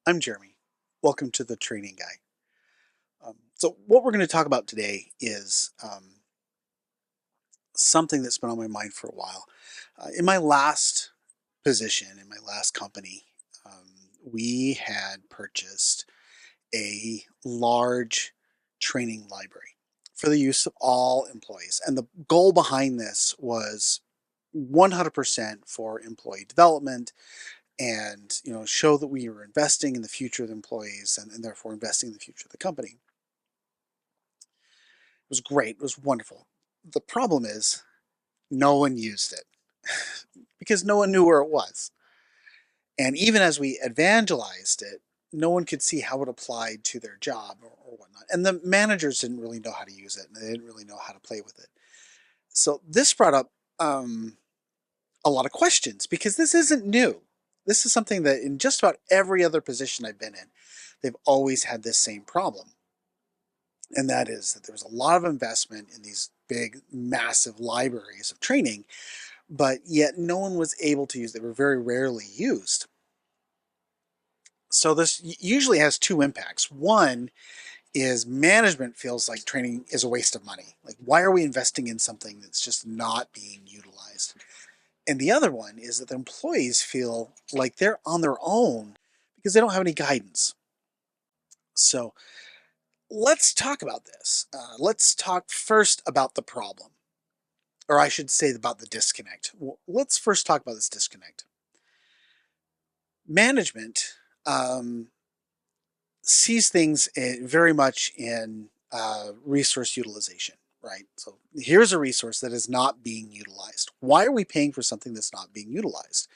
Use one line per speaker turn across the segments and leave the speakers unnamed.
I'm Jeremy. Welcome to the Training Guy. So, what we're going to talk about today is something that's been on my mind for a while. In my last position, in my last company, we had purchased a large training library for the use of all employees. And the goal behind this was 100% for employee development and show that we were investing in the future of the employees and therefore investing in the future of the company. It was great. It was wonderful. The problem is no one used it because no one knew where it was. And even as we evangelized it, no one could see how it applied to their job or whatnot. And the managers didn't really know how to use it and they didn't really know how to play with it. So this brought up a lot of questions because this isn't new. This is something that in just about every other position I've been in, they've always had this same problem. And that is that there was a lot of investment in these big, massive libraries of training, but yet no one was able to use. They were very rarely used. So this usually has two impacts. One is management feels like training is a waste of money. Like, why are we investing in something that's just not being utilized? And the other one is that the employees feel like they're on their own because they don't have any guidance. So let's talk about this. Let's talk first about the problem, or I should say about the disconnect. Well, let's first talk about this disconnect. Management sees things very much in resource utilization, right? So here's a resource that is not being utilized. Why are we paying for something that's not being utilized?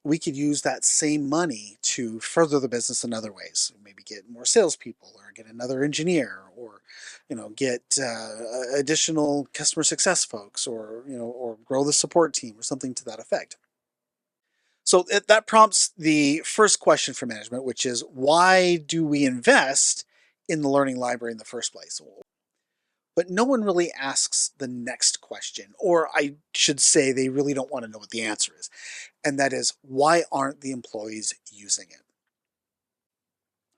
We could use that same money to further the business in other ways. Maybe get more salespeople, or get another engineer, or get additional customer success folks, or grow the support team, or something to that effect. So that prompts the first question for management, which is why do we invest in the learning library in the first place? But no one really asks the next question, or I should say, they really don't want to know what the answer is. And that is, why aren't the employees using it?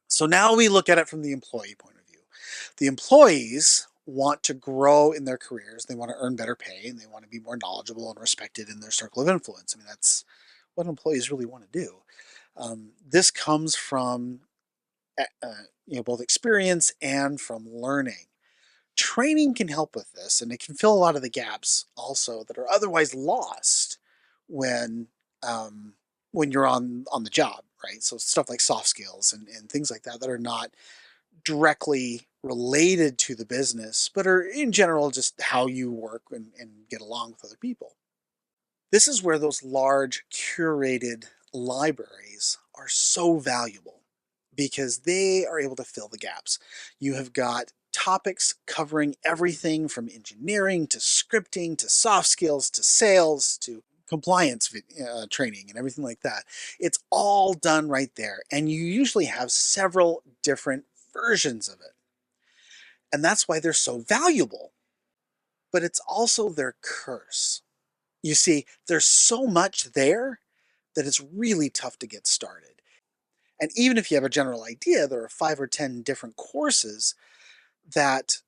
So now we look at it from the employee point of view. The employees want to grow in their careers, they want to earn better pay, and they want to be more knowledgeable and respected in their circle of influence. I mean, that's what employees really want to do. This comes from both experience and from learning. Training can help with this, and it can fill a lot of the gaps also that are otherwise lost when when you're on the job, right? So stuff like soft skills and things like that that are not directly related to the business, but are in general just how you work and get along with other people. This is where those large curated libraries are so valuable because they are able to fill the gaps. You have got topics covering everything from engineering to scripting to soft skills to sales to compliance training and everything like that. It's all done right there. And you usually have several different versions of it. And that's why they're so valuable. But it's also their curse. You see, there's so much there that it's really tough to get started. And even if you have a general idea, there are 5 or 10 different courses that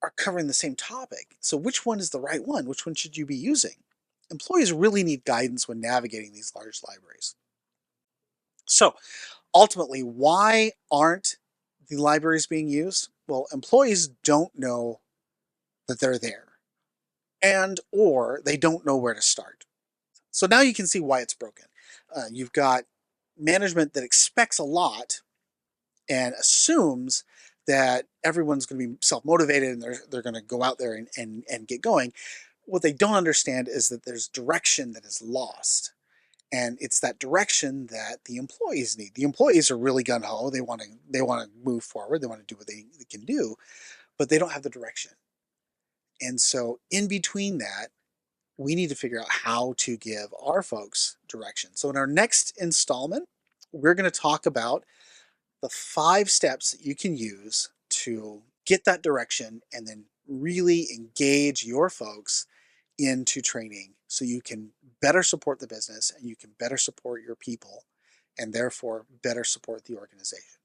are covering the same topic. So which one is the right one? Which one should you be using? Employees really need guidance when navigating these large libraries. So ultimately, why aren't the libraries being used? Well, employees don't know that they're there, and or they don't know where to start. So now you can see why it's broken. You've got management that expects a lot and assumes that everyone's going to be self-motivated and they're going to go out there and get going. What they don't understand is that there's direction that is lost. And it's that direction that the employees need. The employees are really gung-ho. They want to move forward. They want to do what they can do, but they don't have the direction. And so in between that, we need to figure out how to give our folks direction. So in our next installment, we're going to talk about the 5 steps that you can use to get that direction and then really engage your folks into training so you can better support the business and you can better support your people and therefore better support the organization.